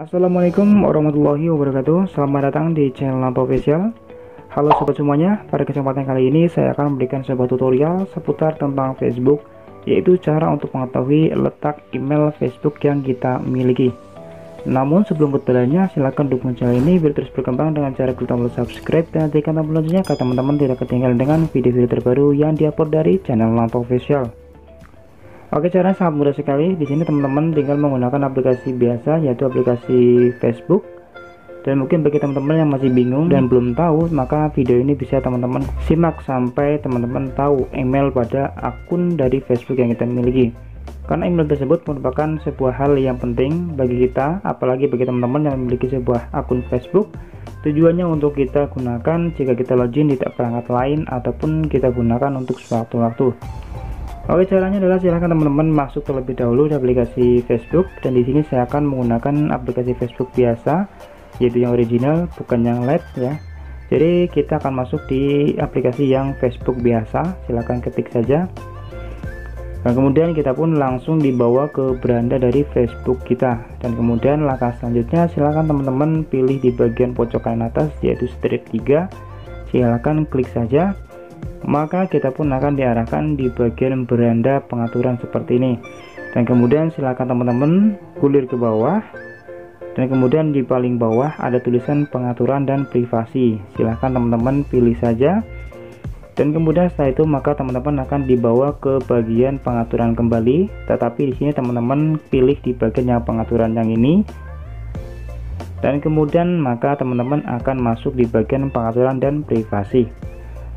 Assalamualaikum warahmatullahi wabarakatuh. Selamat datang di channel Lanto Official. Halo sobat semuanya, pada kesempatan kali ini saya akan memberikan sebuah tutorial seputar tentang Facebook, yaitu cara untuk mengetahui letak email Facebook yang kita miliki. Namun sebelum bertanya, silahkan dukung channel ini biar terus berkembang dengan cara klik tombol subscribe dan tekan tombol loncengnya agar teman-teman tidak ketinggalan dengan video-video terbaru yang diupload dari channel Lanto Official. Oke, caranya sangat mudah sekali. Di sini teman-teman tinggal menggunakan aplikasi biasa, yaitu aplikasi Facebook. Dan mungkin bagi teman-teman yang masih bingung dan belum tahu, maka video ini bisa teman-teman simak sampai teman-teman tahu email pada akun dari Facebook yang kita miliki. Karena email tersebut merupakan sebuah hal yang penting bagi kita, apalagi bagi teman-teman yang memiliki sebuah akun Facebook. Tujuannya untuk kita gunakan jika kita login di perangkat lain ataupun kita gunakan untuk suatu waktu. Oke, caranya adalah silahkan teman-teman masuk terlebih dahulu di aplikasi Facebook, dan di sini saya akan menggunakan aplikasi Facebook biasa, yaitu yang original, bukan yang light ya. Jadi kita akan masuk di aplikasi yang Facebook biasa, silahkan ketik saja. Dan kemudian kita pun langsung dibawa ke beranda dari Facebook kita, dan kemudian langkah selanjutnya silahkan teman-teman pilih di bagian pojok kanan atas, yaitu strip 3. Silahkan klik saja. Maka kita pun akan diarahkan di bagian beranda pengaturan seperti ini, dan kemudian silakan teman-teman gulir ke bawah, dan kemudian di paling bawah ada tulisan pengaturan dan privasi. Silahkan teman-teman pilih saja, dan kemudian setelah itu maka teman-teman akan dibawa ke bagian pengaturan kembali, tetapi di sini teman-teman pilih di bagian yang pengaturan yang ini, dan kemudian maka teman-teman akan masuk di bagian pengaturan dan privasi.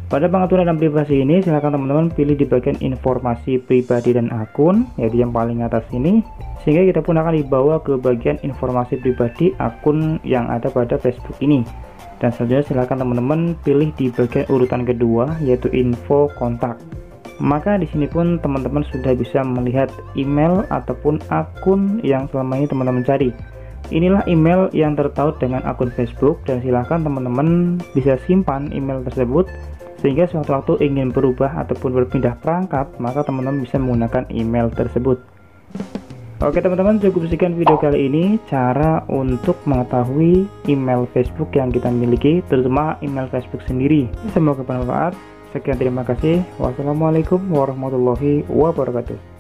Pada pengaturan dan privasi ini, silakan teman-teman pilih di bagian informasi pribadi dan akun, yaitu yang paling atas ini, sehingga kita pun akan dibawa ke bagian informasi pribadi akun yang ada pada Facebook ini. Dan selanjutnya silakan teman-teman pilih di bagian urutan kedua, yaitu info kontak. Maka di sini pun teman-teman sudah bisa melihat email ataupun akun yang selama ini teman-teman cari. Inilah email yang tertaut dengan akun Facebook, dan silahkan teman-teman bisa simpan email tersebut, sehingga suatu waktu ingin berubah ataupun berpindah perangkat, maka teman-teman bisa menggunakan email tersebut. Oke teman-teman, cukup sekian video kali ini cara untuk mengetahui email Facebook yang kita miliki, terutama email Facebook sendiri. Semoga bermanfaat. Sekian, terima kasih. Wassalamualaikum warahmatullahi wabarakatuh.